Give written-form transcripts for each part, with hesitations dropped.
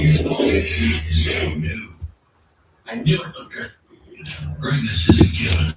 It's so new. I knew it looked good. Greatness isn't given.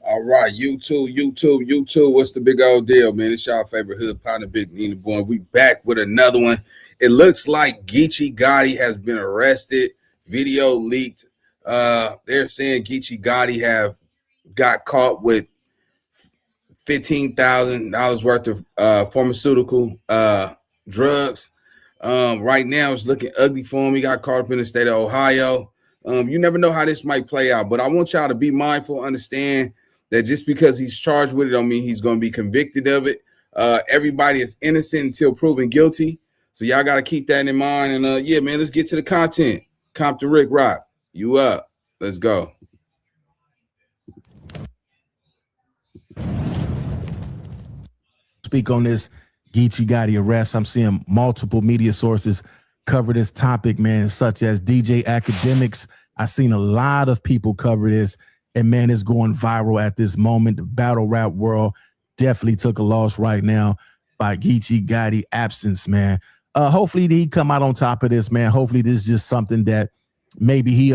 All right, YouTube. What's the big old deal, man? It's y'all favorite hood partner, Big Nina Boy. We back with another one. It looks like Geechi Gotti has been arrested. Video leaked. They're saying Geechi Gotti got caught with $15,000 worth of pharmaceutical drugs. Right now, it's looking ugly for him. He got caught up in the state of Ohio. You never know how this might play out, but I want y'all to be mindful, understand that just because he's charged with it don't mean he's going to be convicted of it. Everybody is innocent until proven guilty. So y'all got to keep that in mind. And yeah, man, let's get to the content. Compton Rick Rock, you up. Let's go. Speak on this Geechi Gotti arrest. I'm seeing multiple media sources cover this topic, man, such as DJ Academics. I've seen a lot of people cover this. And man, it's going viral at this moment. The battle rap world definitely took a loss right now by Geechi Gotti absence, man. Hopefully he come out on top of this, man. Hopefully this is just something that maybe he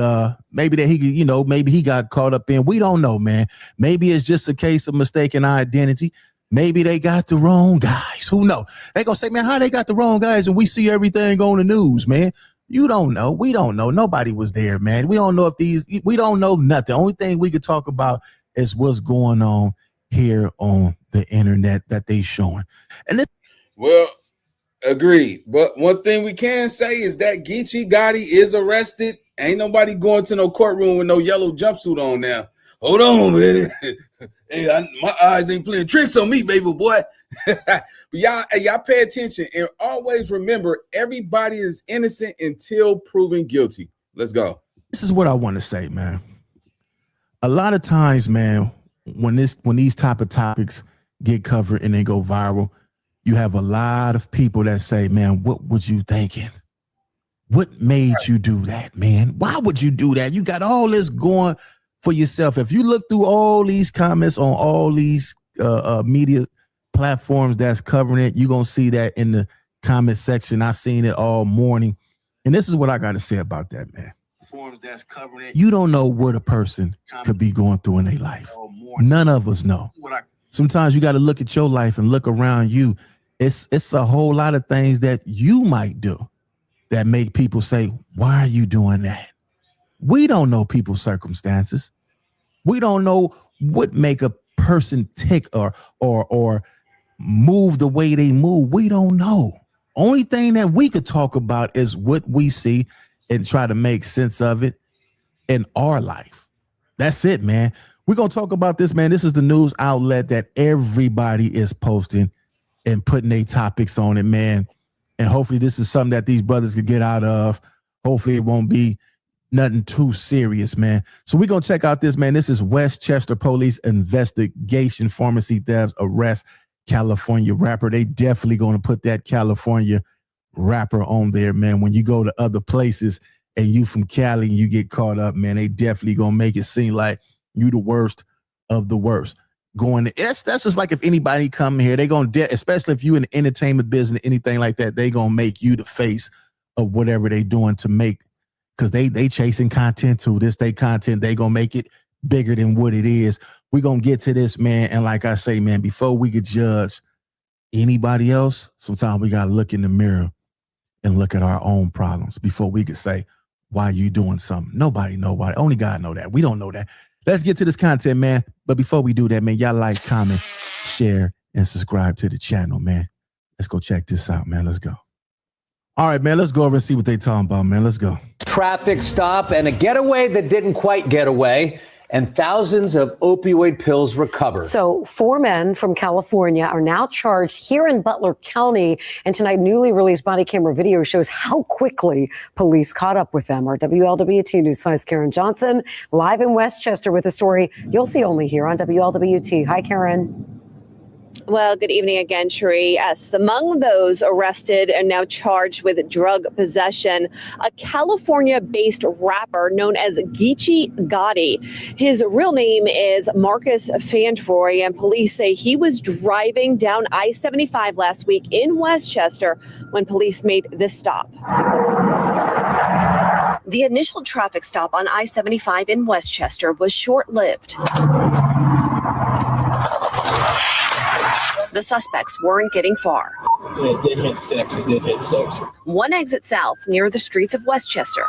got caught up in. We don't know, man. Maybe it's just a case of mistaken identity. Maybe they got the wrong guys. Who knows? They gonna say, man, how they got the wrong guys and we see everything on the news, man. You don't know. We don't know. Nobody was there, man. We don't know we don't know nothing. Only thing we could talk about is what's going on here on the internet that they showing. And well, agreed. But one thing we can say is that Geechi Gotti is arrested. Ain't nobody going to no courtroom with no yellow jumpsuit on now. Hold on, man. Hey, my eyes ain't playing tricks on me, baby boy. But y'all pay attention and always remember everybody is innocent until proven guilty. Let's go. This is what I want to say, man. A lot of times, man, when these type of topics get covered and they go viral, you have a lot of people that say, man, what was you thinking? What made you do that, man? Why would you do that? You got all this going for yourself. If you look through all these comments on all these media platforms that's covering it, you're going to see that in the comment section. I've seen it all morning. And this is what I got to say about that, man. Forms that's covering it. You don't know what a person could be going through in their life. None of us know. Sometimes you got to look at your life and look around you. It's a whole lot of things that you might do that make people say, why are you doing that? We don't know people's circumstances. We don't know what make a person tick or move the way they move. We don't know. Only thing that we could talk about is what we see and try to make sense of it in our life. That's it, man. We're going to talk about this, man. This is the news outlet that everybody is posting and putting their topics on it, man. And hopefully this is something that these brothers could get out of. Hopefully it won't be nothing too serious, man. So we're going to check out this, man. This is Westchester Police investigation, pharmacy thefts, arrest, California rapper. They definitely going to put that California rapper on there, man. When you go to other places and you from Cali and you get caught up, man, they definitely going to make it seem like you the worst of the worst. That's just like if anybody come here, they going to, especially if you in the entertainment business, anything like that, they going to make you the face of whatever they doing to make, because they chasing content too. This they content, they going to make it bigger than what it is. We're going to get to this, man. And like I say, man, before we could judge anybody else, sometimes we got to look in the mirror and look at our own problems before we could say, why you doing something? Nobody know why. Only God know that. We don't know that. Let's get to this content, man. But before we do that, man, y'all like, comment, share, and subscribe to the channel, man. Let's go check this out, man. Let's go. All right, man, let's go over and see what they talking about, man. Let's go. Traffic stop and a getaway that didn't quite get away, and thousands of opioid pills recovered. So 4 men from California are now charged here in Butler County. And tonight, newly released body camera video shows how quickly police caught up with them. Our WLWT News 5's Karen Johnson, live in Westchester with a story you'll see only here on WLWT. Hi, Karen. Well, good evening again, Cherie. Yes, among those arrested and now charged with drug possession, a California-based rapper known as Geechi Gotti. His real name is Marcus Fantroy, and police say he was driving down I-75 last week in Westchester when police made this stop. The initial traffic stop on I-75 in Westchester was short-lived. The suspects weren't getting far. It did hit sticks. One exit south near the streets of Westchester.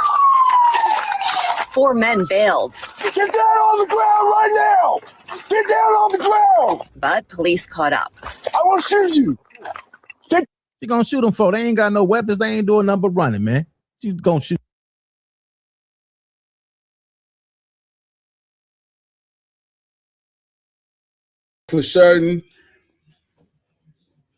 4 men bailed. Get down on the ground right now! Get down on the ground! But police caught up. I want to shoot you! You gonna shoot them for? They ain't got no weapons. They ain't doing nothing but running, man. You gonna shoot. For certain.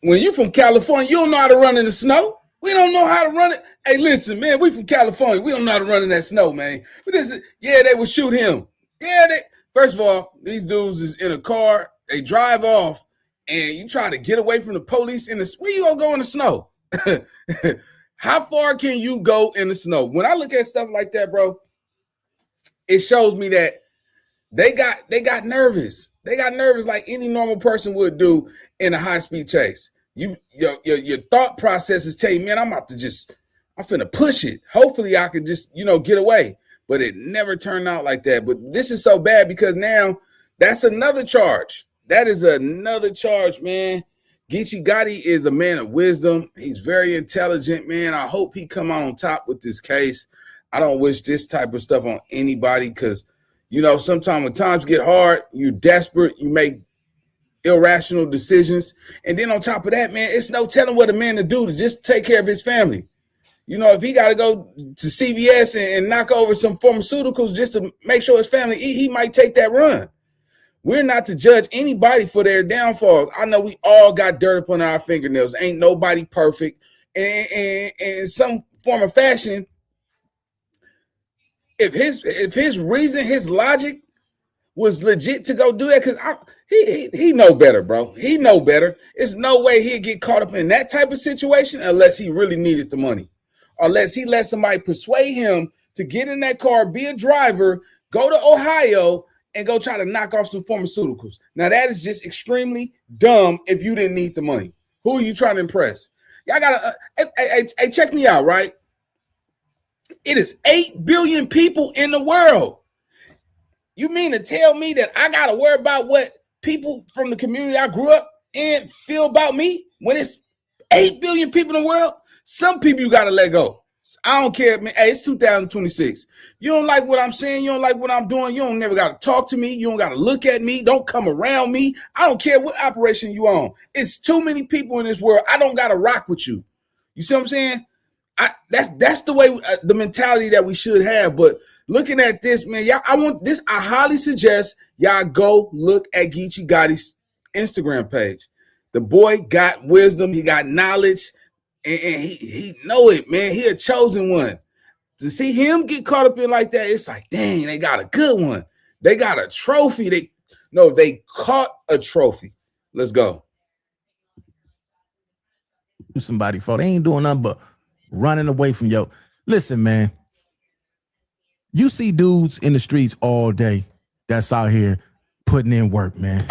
When you from California, you don't know how to run in the snow. We don't know how to run it. Hey, listen, man, we from California. We don't know how to run in that snow, man. But they would shoot him. First of all, these dudes is in a car. They drive off, and you try to get away from the police in the. Where you gonna go in the snow? How far can you go in the snow? When I look at stuff like that, bro, it shows me that they got nervous. They got nervous like any normal person would do in a high-speed chase. Your thought process is telling you, man, I'm finna push it. Hopefully I can just, get away. But it never turned out like that. But this is so bad because now that's another charge. That is another charge, man. Geechi Gotti is a man of wisdom. He's very intelligent, man. I hope he come out on top with this case. I don't wish this type of stuff on anybody because, sometimes when times get hard, you're desperate, you make irrational decisions. And then on top of that, man, it's no telling what a man to do to just take care of his family. If he got to go to CVS and knock over some pharmaceuticals just to make sure his family eat, he might take that run. We're not to judge anybody for their downfalls. I know we all got dirt upon our fingernails. Ain't nobody perfect. And in some form of fashion, if his reason, his logic was legit to go do that, because he know better, bro. He know better. There's no way he'd get caught up in that type of situation unless he really needed the money. Unless he let somebody persuade him to get in that car, be a driver, go to Ohio, and go try to knock off some pharmaceuticals. Now, that is just extremely dumb if you didn't need the money. Who are you trying to impress? Y'all gotta, hey, check me out, right? It is 8 billion people in the world. You mean to tell me that I got to worry about what people from the community I grew up in feel about me when it's 8 billion people in the world? Some people you got to let go. I don't care, man. Hey, it's 2026. You don't like what I'm saying. You don't like what I'm doing. You don't never got to talk to me. You don't got to look at me. Don't come around me. I don't care what operation you on. It's too many people in this world. I don't got to rock with you. You see what I'm saying? That's the way, the mentality that we should have. But looking at this, man, I highly suggest y'all go look at Geechi Gotti's Instagram page. The boy got wisdom. He got knowledge. And he know it, man. He a chosen one. To see him get caught up in like that, it's like, dang, they got a good one. They got a trophy. They caught a trophy. Let's go. Somebody for they ain't doing nothing but running away from yo. Listen, man. You see dudes in the streets all day that's out here putting in work, man.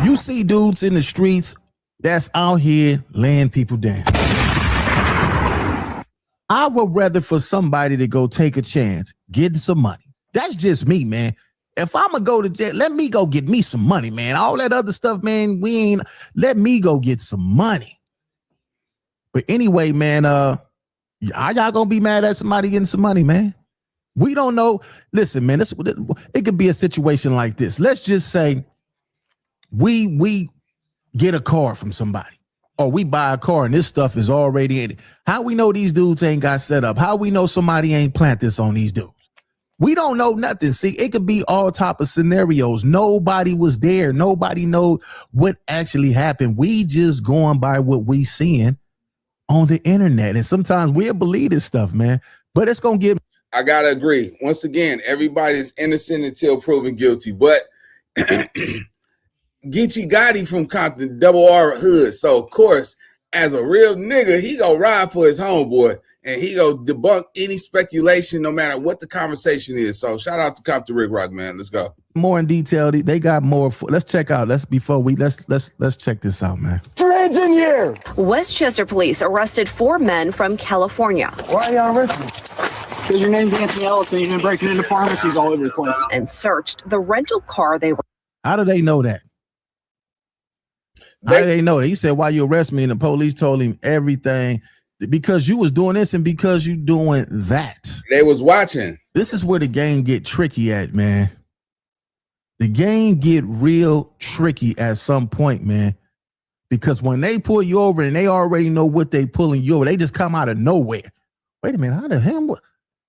You see dudes in the streets that's out here laying people down. I would rather for somebody to go take a chance, get some money. That's just me, man. If I'm gonna go to jail, let me go get me some money, man. All that other stuff, man, let me go get some money. But anyway, man, how y'all gonna be mad at somebody getting some money, man? We don't know. Listen, man, it could be a situation like this. Let's just say we get a car from somebody, or we buy a car and this stuff is already in it. How we know these dudes ain't got set up? How we know somebody ain't plant this on these dudes? We don't know nothing. See, it could be all type of scenarios. Nobody was there. Nobody knows what actually happened. We just going by what we seeing on the internet. And sometimes we'll believe this stuff, man. But it's going to get... I got to agree. Once again, everybody's innocent until proven guilty. But Geechi Gotti from Compton, double R hood. So, of course, as a real nigga, he going to ride for his homeboy. And he go debunk any speculation, no matter what the conversation is. So shout out to Compton Rick Rock, man. Let's go. More in detail. They got more. Let's check out. Let's check this out, man. Hands in here. Westchester police arrested 4 men from California. Why are y'all arresting me? Because your name's Anthony Ellis and you've been breaking into pharmacies all over the place. And searched the rental car they were. How do they know that? How do they know that? He said, why you arrest me? And the police told him everything. Because you was doing this and because you doing that. They was watching. This is where the game get tricky at, man. The game get real tricky at some point, man. Because when they pull you over and they already know what they pulling you over, they just come out of nowhere. Wait a minute, how the hell?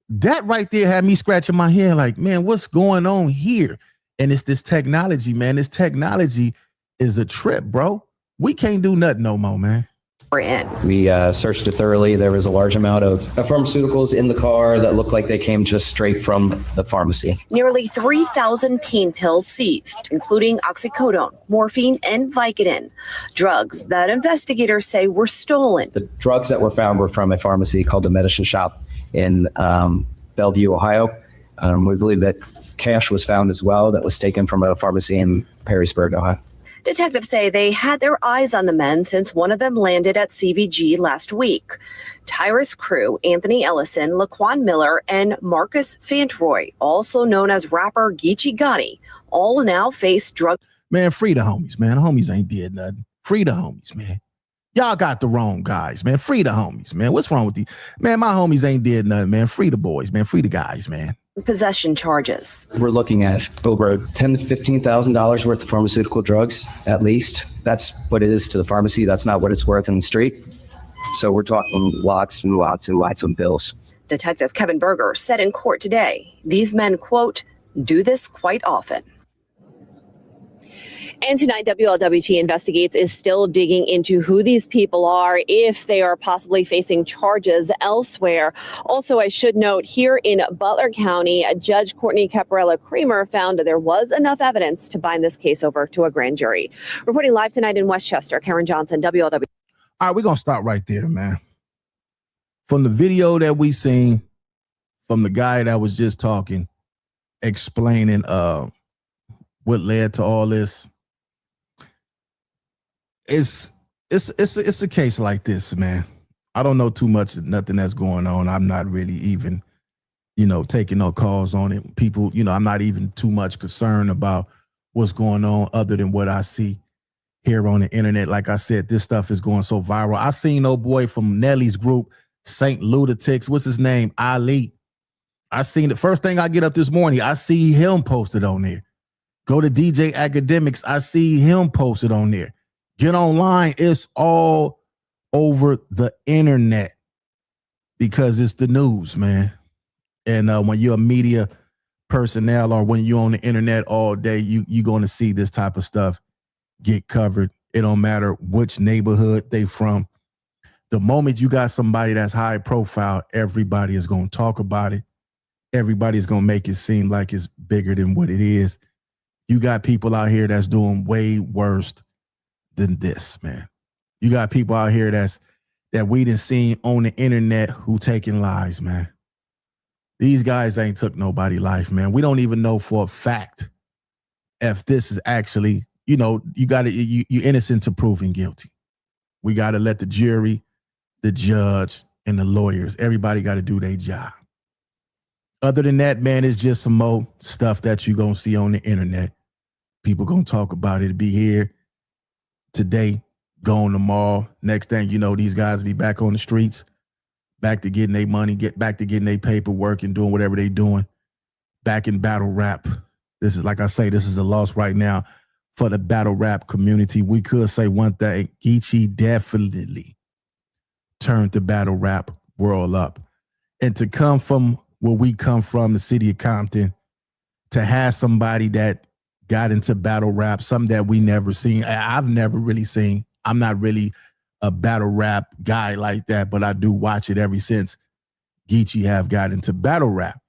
That right there had me scratching my head like, man, what's going on here? And it's this technology, man. This technology is a trip, bro. We can't do nothing no more, man. In. We searched it thoroughly. There was a large amount of pharmaceuticals in the car that looked like they came just straight from the pharmacy. Nearly 3,000 pain pills seized, including oxycodone, morphine, and Vicodin, drugs that investigators say were stolen. The drugs that were found were from a pharmacy called the Medicine Shop in Bellevue, Ohio. We believe that cash was found as well that was taken from a pharmacy in Perrysburg, Ohio. Detectives say they had their eyes on the men since one of them landed at CVG last week. Tyrus Crew, Anthony Ellison, Laquan Miller, and Marcus Fantroy, also known as rapper Geechi Gotti, all now face drug. Man, free the homies, man. The homies ain't did nothing. Free the homies, man. Y'all got the wrong guys, man. Free the homies, man. What's wrong with these? Man, my homies ain't did nothing, man. Free the boys, man. Free the guys, man. Possession charges. We're looking at over $10,000 to $15,000 worth of pharmaceutical drugs, at least. That's what it is to the pharmacy. That's not what it's worth in the street. So we're talking lots and lots and lots of bills. Detective Kevin Berger said in court today, these men, quote, do this quite often. And tonight, WLWT Investigates is still digging into who these people are, if they are possibly facing charges elsewhere. Also, I should note, here in Butler County, Judge Courtney Caparella Creamer found there was enough evidence to bind this case over to a grand jury. Reporting live tonight in Westchester, Karen Johnson, WLW. All right, we're going to stop right there, man. From the video that we seen, from the guy that was just talking, explaining what led to all this, it's a case like this, man. I don't know too much, nothing that's going on. I'm not really even, taking no calls on it. People, I'm not even too much concerned about what's going on other than what I see here on the internet. Like I said, this stuff is going so viral. I seen no boy from Nelly's group, Saint Lunatics. What's his name? Ali. I seen the first thing I get up this morning. I see him posted on there. Go to DJ Academics. I see him posted on there. Get online. It's all over the internet because it's the news, man. And when you're a media personnel or when you're on the internet all day, you're going to see this type of stuff get covered. It don't matter which neighborhood they from. The moment you got somebody that's high profile, everybody is going to talk about it. Everybody's going to make it seem like it's bigger than what it is. You got people out here that's doing way worse than this, man. You got people out here that we done seen on the internet who taking lives, man. These guys ain't took nobody life, man. We don't even know for a fact if this is actually, you innocent to proven guilty. We got to let the jury, the judge, and the lawyers, everybody got to do their job. Other than that, man, it's just some more stuff that you're going to see on the internet. People going to talk about it. It'll be here today, going tomorrow. Next thing you know, these guys will be back on the streets, back to getting their money, get back to getting their paperwork and doing whatever they doing, back in battle rap. This is, like I say, this is a loss right now for the battle rap community. We could say one thing, Geechi definitely turned the battle rap world up. And to come from where we come from, the city of Compton, to have somebody that got into battle rap, something that we never seen. I've never really seen. I'm not really a battle rap guy like that, but I do watch it ever since Geechi have got into battle rap.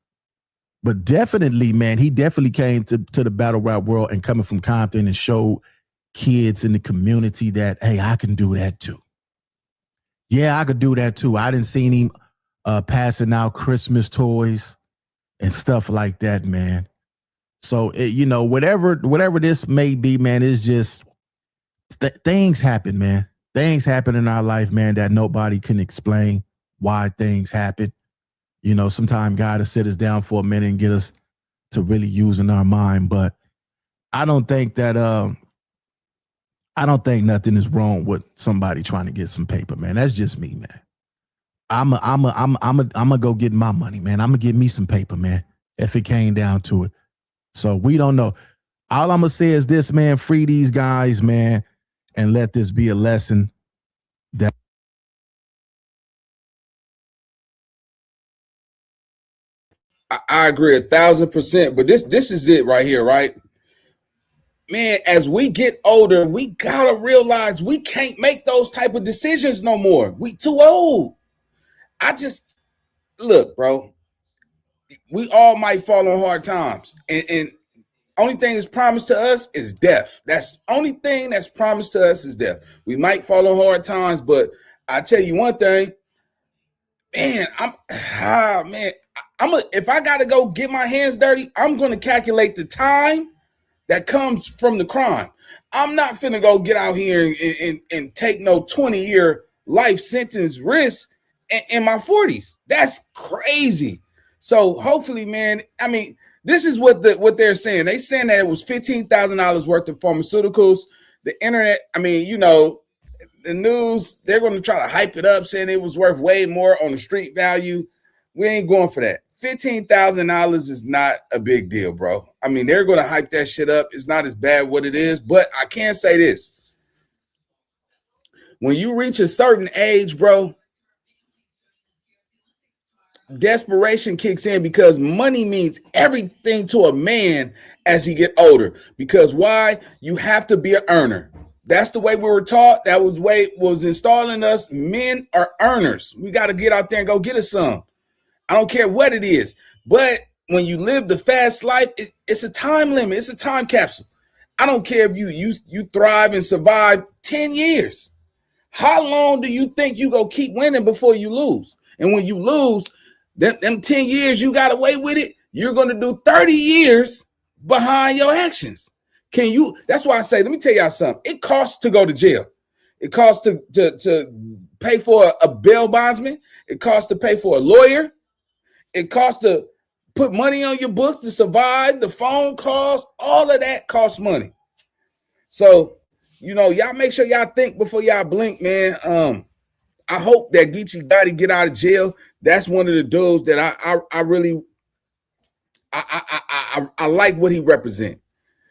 But definitely, man, he definitely came to the battle rap world and coming from Compton and showed kids in the community that, hey, I can do that too. Yeah, I could do that too. I didn't see him passing out Christmas toys and stuff like that, man. So, whatever this may be, man, it's just things happen, man. Things happen in our life, man, that nobody can explain why things happen. Sometimes God will sit us down for a minute and get us to really using our mind. But I don't think nothing is wrong with somebody trying to get some paper, man. That's just me, man. I'm a go get my money, man. I'm gonna get me some paper, man, if it came down to it. So we don't know. All I'm gonna say is this, man, free these guys, man, and let this be a lesson that I agree 1,000%. But this is it right here, right? Man, as we get older, we gotta realize we can't make those type of decisions no more. We too old. Look, bro. We all might fall on hard times, and only thing that's promised to us is death. That's the only thing that's promised to us is death. We might fall on hard times, but I tell you one thing, man. If I gotta go get my hands dirty, I'm gonna calculate the time that comes from the crime. I'm not finna go get out here and take no 20-year life sentence risk in my 40s. That's crazy. So hopefully, man, I mean, this is what they're saying. They saying that it was $15,000 worth of pharmaceuticals. The internet, I mean, the news, they're going to try to hype it up, saying it was worth way more on the street value. We ain't going for that. $15,000 is not a big deal, bro. I mean, they're going to hype that shit up. It's not as bad what it is, but I can say this. When you reach a certain age, bro, desperation kicks in because money means everything to a man as he get older. Because why? You have to be an earner. That's the way we were taught. That was the way it was installed in us. Men are earners. We got to get out there and go get us some. I don't care what it is. But when you live the fast life, it's a time limit. It's a time capsule. I don't care if you thrive and survive 10 years. How long do you think you go keep winning before you lose? And when you lose, them 10 years you got away with it, you're going to do 30 years behind your actions. That's why I say, let me tell y'all something. It costs to go to jail. It costs to pay for a bail bondsman. It costs to pay for a lawyer. It costs to put money on your books to survive, the phone calls, all of that costs money. So, y'all make sure y'all think before y'all blink, man. I hope that Geechi Gotti get out of jail. That's one of the dudes that I really like what he represents.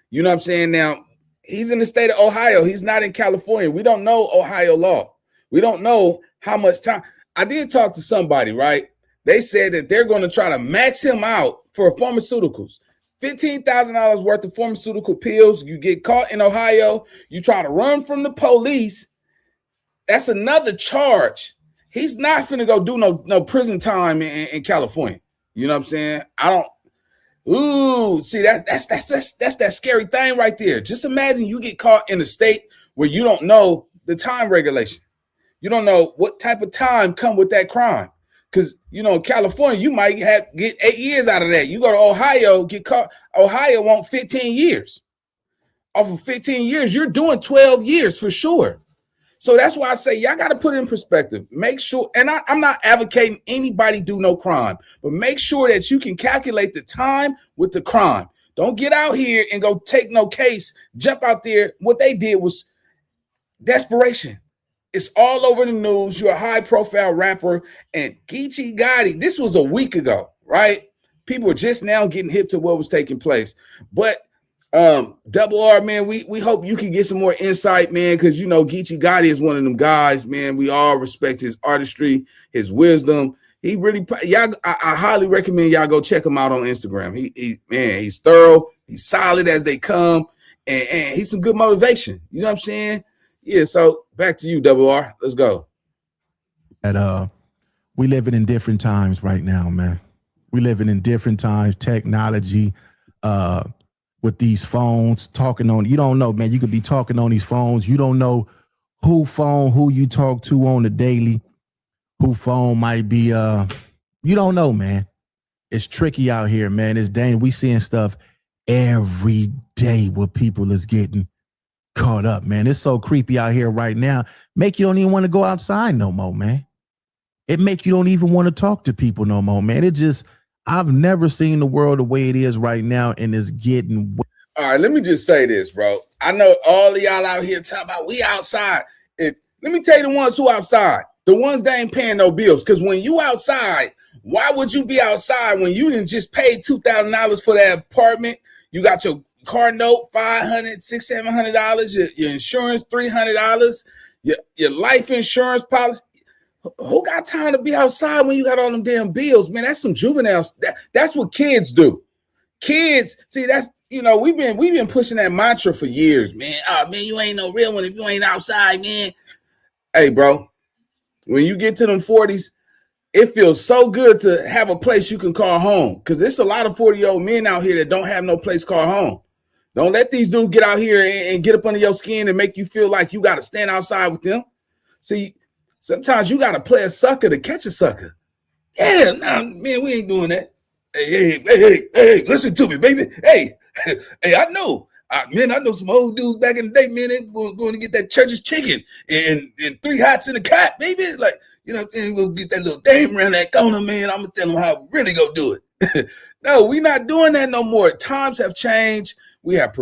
You know what I'm saying? Now, he's in the state of Ohio. He's not in California. We don't know Ohio law. We don't know how much time. I did talk to somebody, right? They said that they're going to try to max him out for pharmaceuticals. $15,000 worth of pharmaceutical pills. You get caught in Ohio. You try to run from the police. That's another charge. He's not finna go do no prison time in California. You know what I'm saying? See, that's that scary thing right there. Just imagine you get caught in a state where you don't know the time regulation. You don't know what type of time come with that crime. Because, in California, you might get 8 years out of that. You go to Ohio, get caught. Ohio want 15 years. Off of 15 years, you're doing 12 years for sure. So that's why I say y'all got to put it in perspective. Make sure, and I'm not advocating anybody do no crime, but make sure that you can calculate the time with the crime. Don't get out here and go take no case, jump out there. What they did was desperation. It's all over the news. You're a high profile rapper. And Geechi Gotti, this was a week ago, right? People are just now getting hip to what was taking place. But Double R, man, we hope you can get some more insight, man, because you know Geechi Gotti is one of them guys, man. We all respect his artistry, his wisdom. He really, y'all, I highly recommend y'all go check him out on Instagram. He's thorough, he's solid as they come, and he's some good motivation. You know what I'm saying? Yeah. So back to you, Double R. Let's go. And we living in different times right now, man. We living in different times. Technology, with these phones, talking on, you don't know, man. You could be talking on these phones. You don't know who you talk to on the daily, who phone might be, you don't know, man. It's tricky out here, man. It's dangerous. We seeing stuff every day where people is getting caught up, man. It's so creepy out here right now. Make you don't even want to go outside no more, man. It make you don't even want to talk to people no more, man. It just, I've never seen the world the way it is right now, and it's getting. All right, let me just say this, bro. I know all of y'all out here talking about we outside. Let me tell you the ones who outside, the ones that ain't paying no bills. Because when you outside, why would you be outside when you didn't just pay $2,000 for that apartment? You got your car note, $500, $600, $700, your insurance, $300, your life insurance policy. Who got time to be outside when you got all them damn bills, man? That's some juveniles. That's what kids do. Kids, see, that's, you know, we've been pushing that mantra for years, man. Oh man, you ain't no real one if you ain't outside, man. Hey, bro, when you get to them 40s, it feels so good to have a place you can call home. Because there's a lot of 40-year-old men out here that don't have no place called home. Don't let these dudes get out here and get up under your skin and make you feel like you got to stand outside with them. See, sometimes you got to play a sucker to catch a sucker. Yeah, nah, man, we ain't doing that. Hey, listen to me, baby. Hey, I know. I know some old dudes back in the day, man, they were going to get that church's chicken and 3 hots in the cot, baby. Like, you know, and we'll get that little dame around that corner, man. I'm going to tell them how we really go do it. No, we're not doing that no more. Times have changed. We have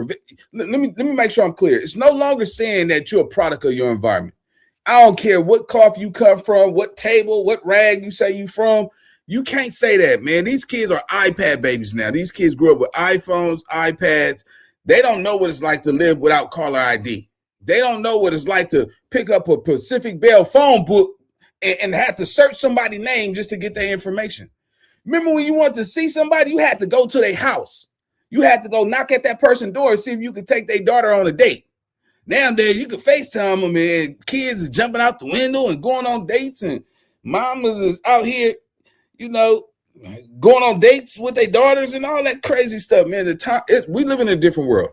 let me make sure I'm clear. It's no longer saying that you're a product of your environment. I don't care what cloth you come from, what table, what rag you say you from. You can't say that, man. These kids are iPad babies now. These kids grew up with iPhones, iPads. They don't know what it's like to live without caller ID. They don't know what it's like to pick up a Pacific Bell phone book and have to search somebody's name just to get their information. Remember when you wanted to see somebody, you had to go to their house. You had to go knock at that person's door and see if you could take their daughter on a date. Nowadays, you can FaceTime them, and kids is jumping out the window and going on dates, and mamas is out here, you know, going on dates with their daughters and all that crazy stuff, man. We live in a different world.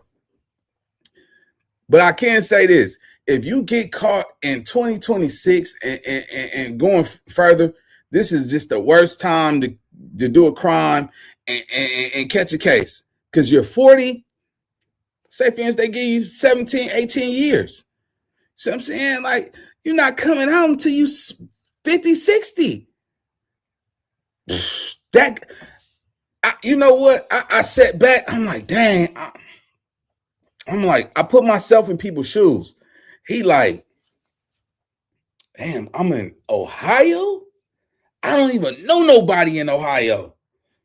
But I can say this. If you get caught in 2026 and going further, this is just the worst time to do a crime and catch a case. Because you're 40, say for instance, they give you 17, 18 years. So I'm saying, like, you're not coming home till you 50, 60. You know what? I sat back. I'm like, dang. I put myself in people's shoes. He like, damn, I'm in Ohio? I don't even know nobody in Ohio.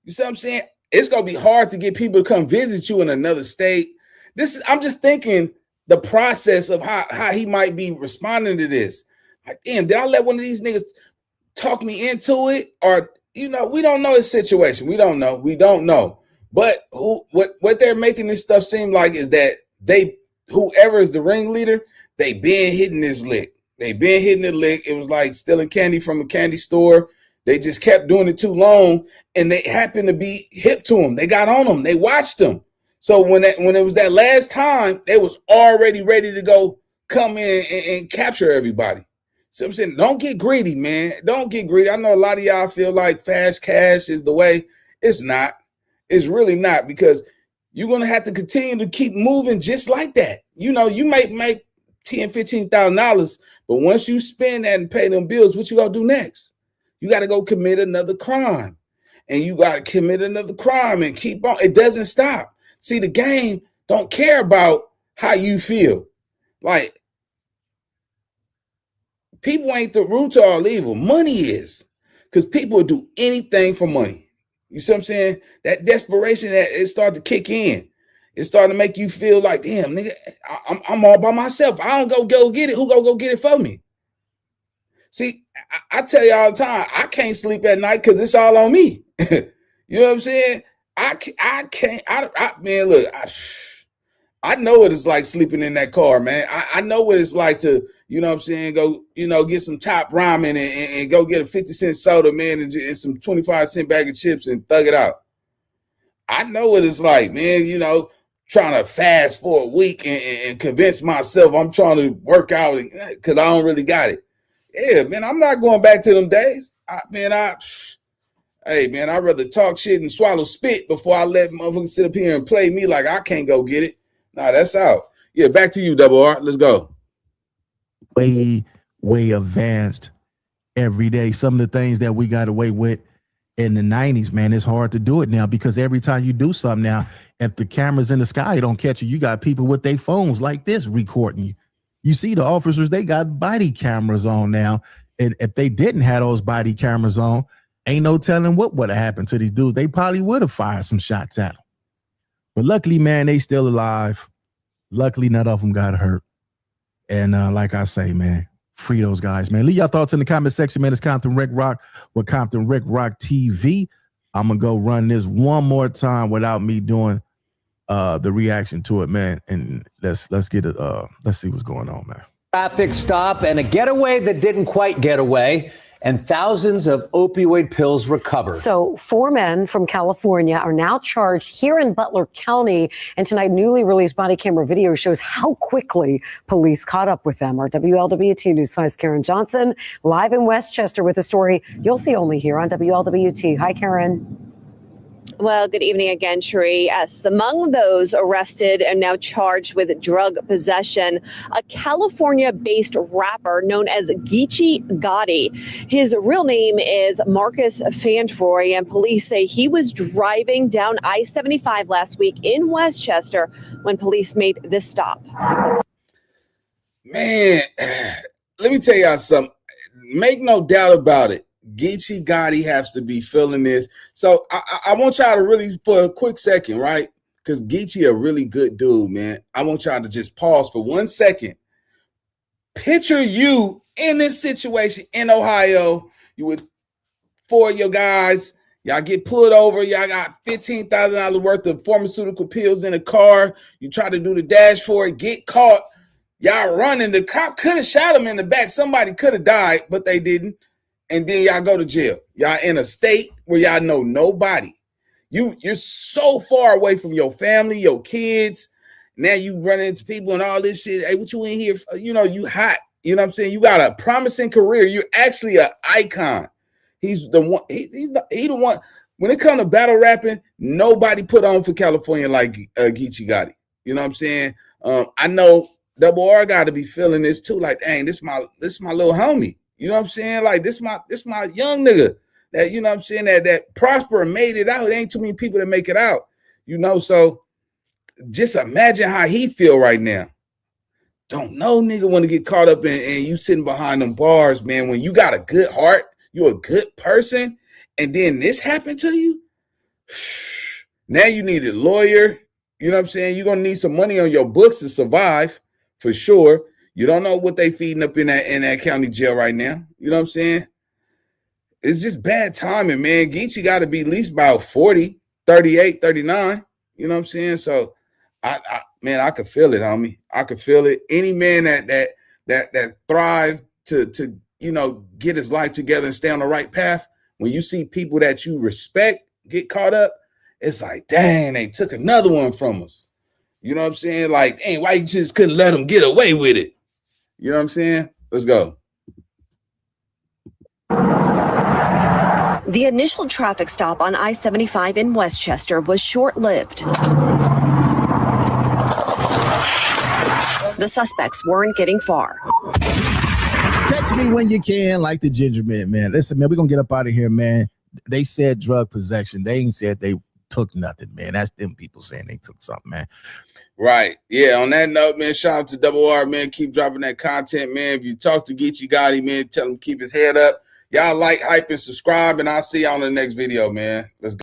You see what I'm saying? It's going to be hard to get people to come visit you in another state. I'm just thinking the process of how he might be responding to this. Like, damn, did I let one of these niggas talk me into it? Or, you know, we don't know his situation. We don't know. But what they're making this stuff seem like is that whoever is the ringleader, they been hitting this lick. It was like stealing candy from a candy store. They just kept doing it too long, and they happened to be hip to him. They got on him. They watched him. So when it was that last time, they was already ready to go come in and capture everybody. So I'm saying, don't get greedy, man. Don't get greedy. I know a lot of y'all feel like fast cash is the way. It's not. It's really not, because you're going to have to continue to keep moving just like that. You know, you might make $10,000-$15,000. But once you spend that and pay them bills, what you gonna do next? You got to go commit another crime, and you got to commit another crime and keep on. It doesn't stop. See, the game don't care about how you feel. Like, people ain't the root to all evil. Money is, because people will do anything for money. You see what I'm saying? That desperation, that it started to kick in. It started to make you feel like, damn, nigga, I'm all by myself. I don't go get it. Who go get it for me? See, I tell you all the time, I can't sleep at night because it's all on me. You know what I'm saying? I can't, man, look, I know what it's like sleeping in that car, man. I know what it's like to, you know what I'm saying, go, get some top ramen and go get a 50-cent soda, man, and some 25-cent bag of chips and thug it out. I know what it's like, man, trying to fast for a week and convince myself I'm trying to work out because I don't really got it. Yeah, man, I'm not going back to them days. Hey, man, I'd rather talk shit and swallow spit before I let motherfuckers sit up here and play me like I can't go get it. Nah, that's out. Yeah, back to you, Double R. Let's go. Way advanced every day. Some of the things that we got away with in the 90s, man, it's hard to do it now because every time you do something now, if the cameras in the sky don't catch you, you got people with their phones like this recording you. You see the officers, they got body cameras on now. And if they didn't have those body cameras on, ain't no telling what would have happened to these dudes. They probably would have fired some shots at them. But luckily, man, they still alive. Luckily, none of them got hurt. And like I say, man, free those guys, man. Leave your thoughts in the comment section, man. It's Compton Rick Rock with Compton Rick Rock TV. I'm going to go run this one more time without me doing the reaction to it, man. And let's get it. Let's see what's going on, man. Traffic stop and a getaway that didn't quite get away, and thousands of opioid pills recovered. So 4 men from California are now charged here in Butler County. And tonight, newly released body camera video shows how quickly police caught up with them. Our WLWT News 5's Karen Johnson, live in Westchester with a story you'll see only here on WLWT. Hi, Karen. Well, good evening again, Cherie. Yes, among those arrested and now charged with drug possession, a California-based rapper known as Geechi Gotti. His real name is Marcus Fantroy, and police say he was driving down I-75 last week in Westchester when police made this stop. Man, let me tell y'all something. Make no doubt about it. Geechi Gotti has to be feeling this. So I want y'all to really, for a quick second, right? Because Geechi a really good dude, man. I want y'all to just pause for 1 second. Picture you in this situation in Ohio. You with 4 of your guys. Y'all get pulled over. Y'all got $15,000 worth of pharmaceutical pills in a car. You try to do the dash for it, get caught. Y'all running. The cop could have shot him in the back. Somebody could have died, but they didn't. And then y'all go to jail. Y'all in a state where y'all know nobody. You're so far away from your family, your kids. Now you run into people and all this shit. Hey, what you in here for? You hot. You know what I'm saying? You got a promising career. You're actually an icon. He's the one. He's the one. When it comes to battle rapping, nobody put on for California like Geechi Gotti. You know what I'm saying? I know Double R got to be feeling this too. Like, dang, this my little homie. You know what I'm saying? Like, this my young nigga that, you know what I'm saying, that prosper and made it out. There ain't too many people that make it out, so just imagine how he feel right now. Don't know nigga want to get caught up and you sitting behind them bars, man. When you got a good heart, you're a good person, and then this happened to you. Now you need a lawyer. You know what I'm saying? You're gonna need some money on your books to survive, for sure. You don't know what they feeding up in that county jail right now. You know what I'm saying? It's just bad timing, man. Geechi got to be at least about 40, 38, 39. You know what I'm saying? So, man, I could feel it, homie. I could feel it. Any man that thrive to get his life together and stay on the right path, when you see people that you respect get caught up, it's like, dang, they took another one from us. You know what I'm saying? Like, dang, why you just couldn't let them get away with it? You know what I'm saying? Let's go. The initial traffic stop on I-75 in Westchester was short-lived. The suspects weren't getting far. Catch me when you can, like the Gingerman, man. Listen, man, we're going to get up out of here, man. They said drug possession. They ain't said they took nothing, man. That's them people saying they took something, man. Right. Yeah. On that note, man, shout out to Double R, man. Keep dropping that content, man. If you talk to Geechi Gotti, man, tell him keep his head up. Y'all like, hype, and subscribe, and I'll see y'all in the next video, man. Let's go.